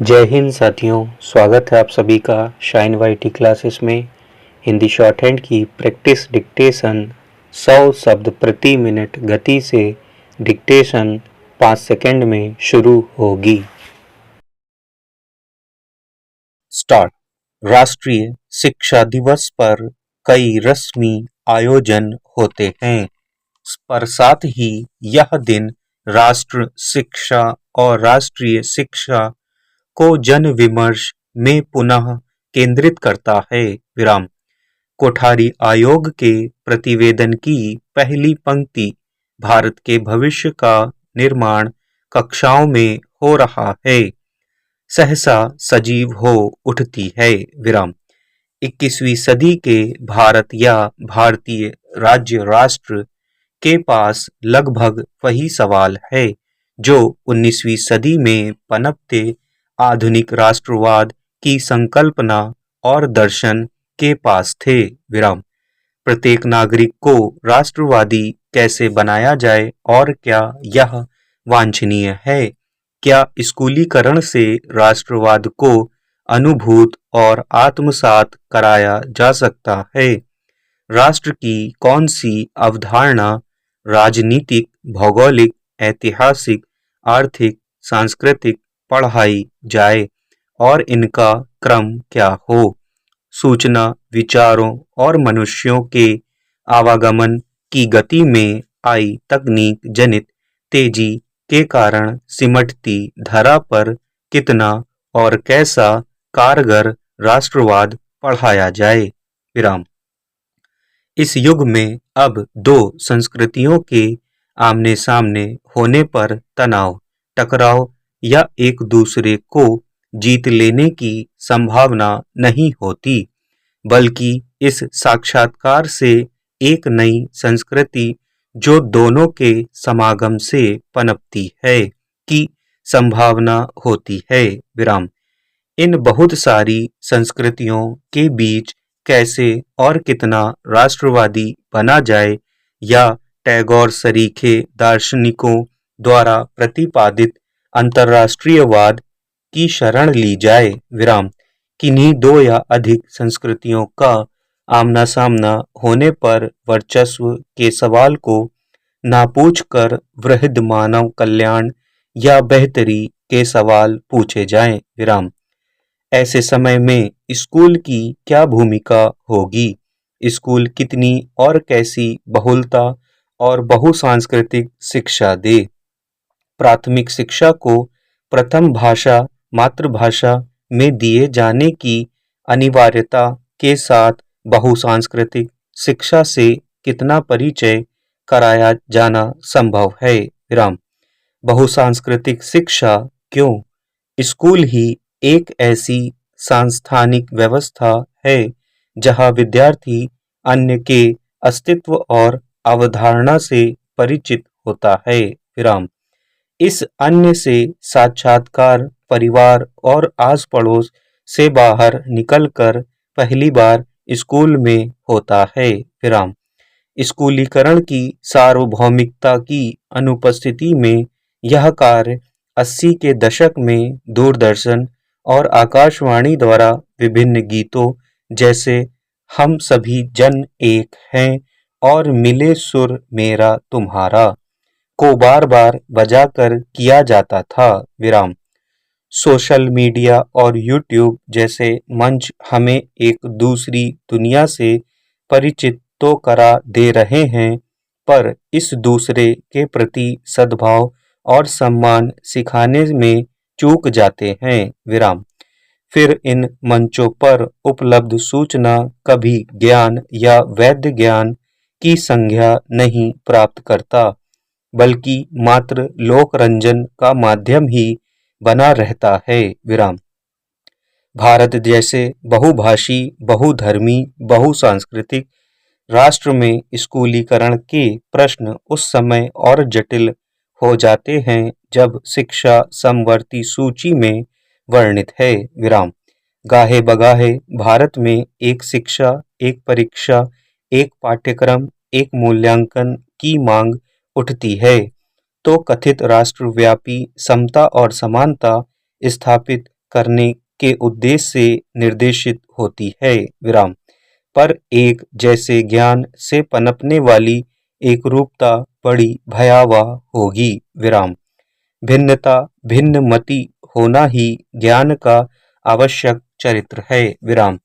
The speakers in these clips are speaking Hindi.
जय हिंद साथियों, स्वागत है आप सभी का शाइन वाईटी क्लासेस में। हिंदी शॉर्ट हैंड की प्रैक्टिस डिक्टेशन 100 शब्द प्रति मिनट गति से डिक्टेशन 5 सेकंड में शुरू होगी। स्टार्ट। राष्ट्रीय शिक्षा दिवस पर कई रस्मी आयोजन होते हैं, पर साथ ही यह दिन राष्ट्र शिक्षा और राष्ट्रीय शिक्षा को जन विमर्श में पुनः केंद्रित करता है। विराम। कोठारी आयोग के प्रतिवेदन की पहली पंक्ति भारत के भविष्य का निर्माण कक्षाओं में हो रहा है, सहसा सजीव हो उठती है। विराम। 21वीं सदी के भारत या भारतीय राज्य राष्ट्र के पास लगभग वही सवाल है जो 19वीं सदी में पनपते आधुनिक राष्ट्रवाद की संकल्पना और दर्शन के पास थे। विराम। प्रत्येक नागरिक को राष्ट्रवादी कैसे बनाया जाए और क्या यह वांछनीय है? क्या स्कूलीकरण से राष्ट्रवाद को अनुभूत और आत्मसात कराया जा सकता है? राष्ट्र की कौन सी अवधारणा राजनीतिक, भौगोलिक, ऐतिहासिक, आर्थिक, सांस्कृतिक पढ़ाई जाए और इनका क्रम क्या हो? सूचना, विचारों और मनुष्यों के आवागमन की गति में आई तकनीक जनित तेजी के कारण सिमटती धरा पर कितना और कैसा कारगर राष्ट्रवाद पढ़ाया जाए? विराम। इस युग में अब दो संस्कृतियों के आमने सामने होने पर तनाव, टकराव या एक दूसरे को जीत लेने की संभावना नहीं होती, बल्कि इस साक्षात्कार से एक नई संस्कृति जो दोनों के समागम से पनपती है की संभावना होती है। विराम। इन बहुत सारी संस्कृतियों के बीच कैसे और कितना राष्ट्रवादी बना जाए या टैगोर सरीखे दार्शनिकों द्वारा प्रतिपादित अंतर्राष्ट्रीयवाद की शरण ली जाए? विराम। किन्हीं दो या अधिक संस्कृतियों का आमना सामना होने पर वर्चस्व के सवाल को ना पूछकर वृहद मानव कल्याण या बेहतरी के सवाल पूछे जाएं? विराम। ऐसे समय में स्कूल की क्या भूमिका होगी? स्कूल कितनी और कैसी बहुलता और बहुसांस्कृतिक शिक्षा दे? प्राथमिक शिक्षा को प्रथम भाषा मातृभाषा में दिए जाने की अनिवार्यता के साथ बहुसांस्कृतिक शिक्षा से कितना परिचय कराया जाना संभव है? विराम। बहुसांस्कृतिक शिक्षा क्यों? स्कूल ही एक ऐसी सांस्थानिक व्यवस्था है जहां विद्यार्थी अन्य के अस्तित्व और अवधारणा से परिचित होता है। विराम। इस अन्य से साक्षात्कार परिवार और आस पड़ोस से बाहर निकलकर पहली बार स्कूल में होता है। विराम। स्कूलीकरण की सार्वभौमिकता की अनुपस्थिति में यह कार्य 80 के दशक में दूरदर्शन और आकाशवाणी द्वारा विभिन्न गीतों जैसे हम सभी जन एक हैं और मिले सुर मेरा तुम्हारा को बार बार बजाकर किया जाता था। विराम। सोशल मीडिया और यूट्यूब जैसे मंच हमें एक दूसरी दुनिया से परिचित तो करा दे रहे हैं, पर इस दूसरे के प्रति सद्भाव और सम्मान सिखाने में चूक जाते हैं। विराम। फिर इन मंचों पर उपलब्ध सूचना कभी ज्ञान या वैध ज्ञान की संज्ञा नहीं प्राप्त करता, बल्कि मात्र लोकरंजन का माध्यम ही बना रहता है। विराम। भारत जैसे बहुभाषी, बहुधर्मी, बहुसांस्कृतिक राष्ट्र में स्कूलीकरण के प्रश्न उस समय और जटिल हो जाते हैं जब शिक्षा समवर्ती सूची में वर्णित है। विराम। गाहे बगाहे भारत में एक शिक्षा, एक परीक्षा, एक पाठ्यक्रम, एक मूल्यांकन की मांग उठती है तो कथित राष्ट्रव्यापी समता और समानता स्थापित करने के उद्देश्य से निर्देशित होती है विराम। पर एक जैसे ज्ञान से पनपने वाली एकरूपता बड़ी भयावह होगी विराम। भिन्नता भिन्न मति होना ही ज्ञान का आवश्यक चरित्र है विराम।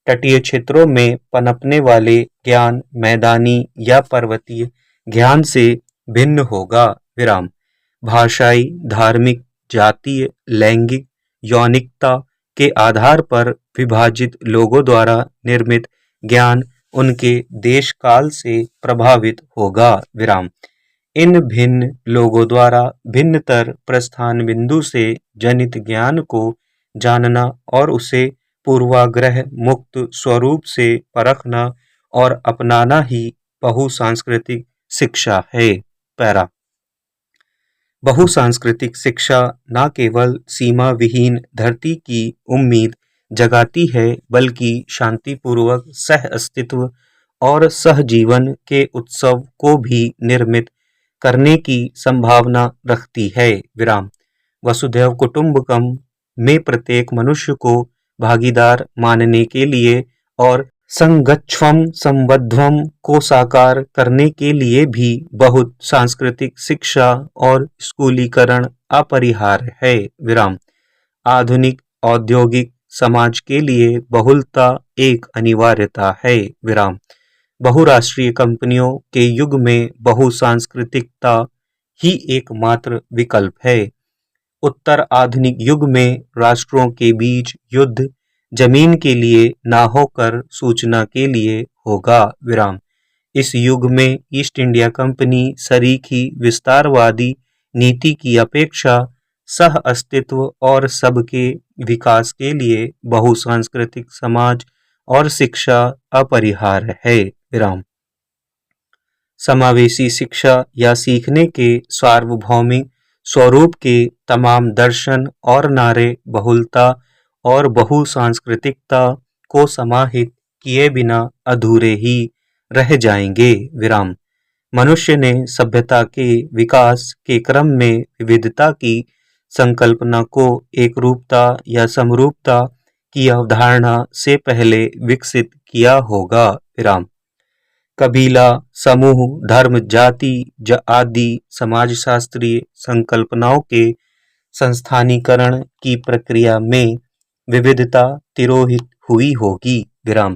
तटीय क्षेत्रों में पनपने वाले ज्ञान मैदानी या पर्वतीय ज्ञान से भिन्न होगा विराम। भाषाई धार्मिक जातीय लैंगिक यौनिकता के आधार पर विभाजित लोगों द्वारा निर्मित ज्ञान उनके देश काल से प्रभावित होगा विराम। इन भिन्न लोगों द्वारा भिन्नतर प्रस्थान बिंदु से जनित ज्ञान को जानना और उसे पूर्वाग्रह मुक्त स्वरूप से परखना और अपनाना ही बहुसांस्कृतिक शिक्षा है। पैरा बहुसांस्कृतिक शिक्षा न केवल सीमा विहीन धरती की उम्मीद जगाती है बल्कि शांतिपूर्वक सह अस्तित्व और सहजीवन के उत्सव को भी निर्मित करने की संभावना रखती है विराम। वसुधैव कुटुंबकम में प्रत्येक मनुष्य को भागीदार मानने के लिए और संगच्छ्वम संबद्धम को साकार करने के लिए भी बहुत सांस्कृतिक शिक्षा और स्कूलीकरण अपरिहार्य है विराम। आधुनिक औद्योगिक समाज के लिए बहुलता एक अनिवार्यता है विराम। बहुराष्ट्रीय कंपनियों के युग में बहुसांस्कृतिकता ही एकमात्र विकल्प है। उत्तर आधुनिक युग में राष्ट्रों के बीच युद्ध जमीन के लिए ना होकर सूचना के लिए होगा विराम। इस युग में ईस्ट इंडिया कंपनी सरीखी विस्तारवादी नीति की अपेक्षा सह अस्तित्व और सबके विकास के लिए बहुसांस्कृतिक समाज और शिक्षा अपरिहार्य है विराम। समावेशी शिक्षा या सीखने के सार्वभौमिक स्वरूप के तमाम दर्शन और नारे बहुलता और बहुसांस्कृतिकता को समाहित किए बिना अधूरे ही रह जाएंगे विराम। मनुष्य ने सभ्यता के विकास के क्रम में विविधता की संकल्पना को एकरूपता या समरूपता की अवधारणा से पहले विकसित किया होगा विराम। कबीला समूह धर्म जाति आदि समाजशास्त्रीय संकल्पनाओं के संस्थानीकरण की प्रक्रिया में विविधता तिरोहित हुई होगी विराम।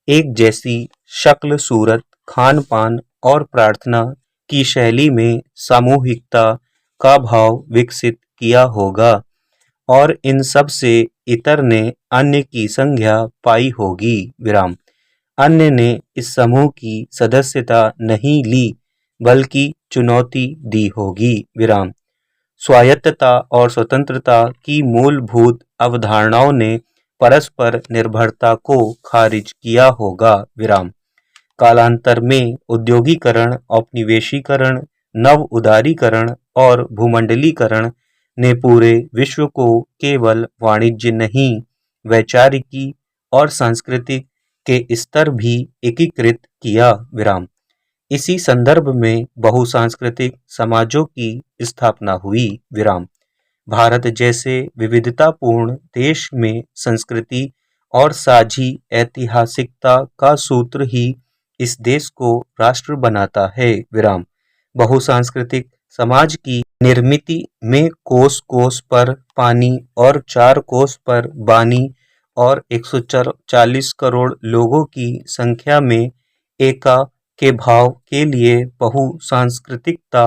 एक जैसी शक्ल सूरत खान पान और प्रार्थना की शैली में सामूहिकता का भाव विकसित किया होगा और इन सब से इतर ने अन्य की संज्ञा पाई होगी विराम। अन्य ने इस समूह की सदस्यता नहीं ली बल्कि चुनौती दी होगी विराम। स्वायत्तता और स्वतंत्रता की मूलभूत अवधारणाओं ने परस्पर निर्भरता को खारिज किया होगा विराम। कालांतर में उद्योगीकरण औपनिवेशीकरण नव उदारीकरण और भूमंडलीकरण ने पूरे विश्व को केवल वाणिज्य नहीं वैचारिकी और सांस्कृतिक के स्तर भी एकीकृत किया विराम। इसी संदर्भ में बहुसांस्कृतिक समाजों की स्थापना हुई विराम। भारत जैसे विविधतापूर्ण देश में संस्कृति और साझी ऐतिहासिकता का सूत्र ही इस देश को राष्ट्र बनाता है विराम। बहुसांस्कृतिक समाज की निर्मिति में कोस कोस पर पानी और 4 कोस पर बानी और 140 करोड़ लोगों की संख्या में एका के भाव के लिए बहुसांस्कृतिकता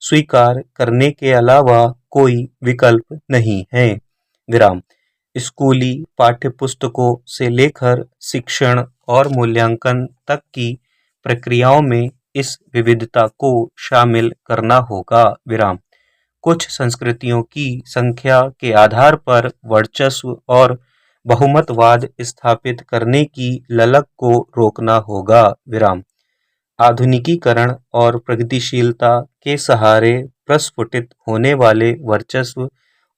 स्वीकार करने के अलावा कोई विकल्प नहीं है विराम। स्कूली पाठ्यपुस्तकों से लेकर शिक्षण और मूल्यांकन तक की प्रक्रियाओं में इस विविधता को शामिल करना होगा विराम। कुछ संस्कृतियों की संख्या के आधार पर वर्चस्व और बहुमतवाद स्थापित करने की ललक को रोकना होगा विराम। आधुनिकीकरण और प्रगतिशीलता के सहारे प्रस्फुटित होने वाले वर्चस्व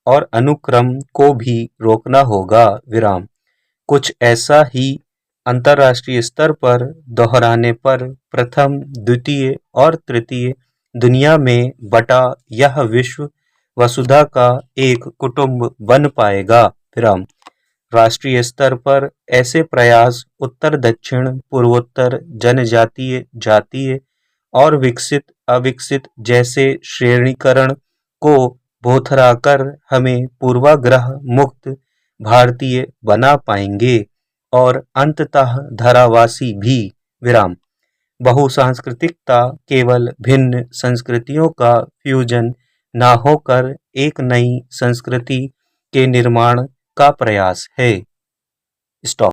और अनुक्रम को भी रोकना होगा विराम। कुछ ऐसा ही अंतर्राष्ट्रीय स्तर पर दोहराने पर प्रथम द्वितीय और तृतीय दुनिया में बटा यह विश्व वसुधा का एक कुटुंब बन पाएगा विराम। राष्ट्रीय स्तर पर ऐसे प्रयास उत्तर दक्षिण पूर्वोत्तर जनजातीय जातीय और विकसित अविकसित जैसे श्रेणीकरण को भोथराकर हमें पूर्वाग्रह मुक्त भारतीय बना पाएंगे और अंततः धरावासी भी। विराम। बहुसांस्कृतिकता केवल भिन्न संस्कृतियों का फ्यूजन ना होकर एक नई संस्कृति के निर्माण का प्रयास है। स्टॉप।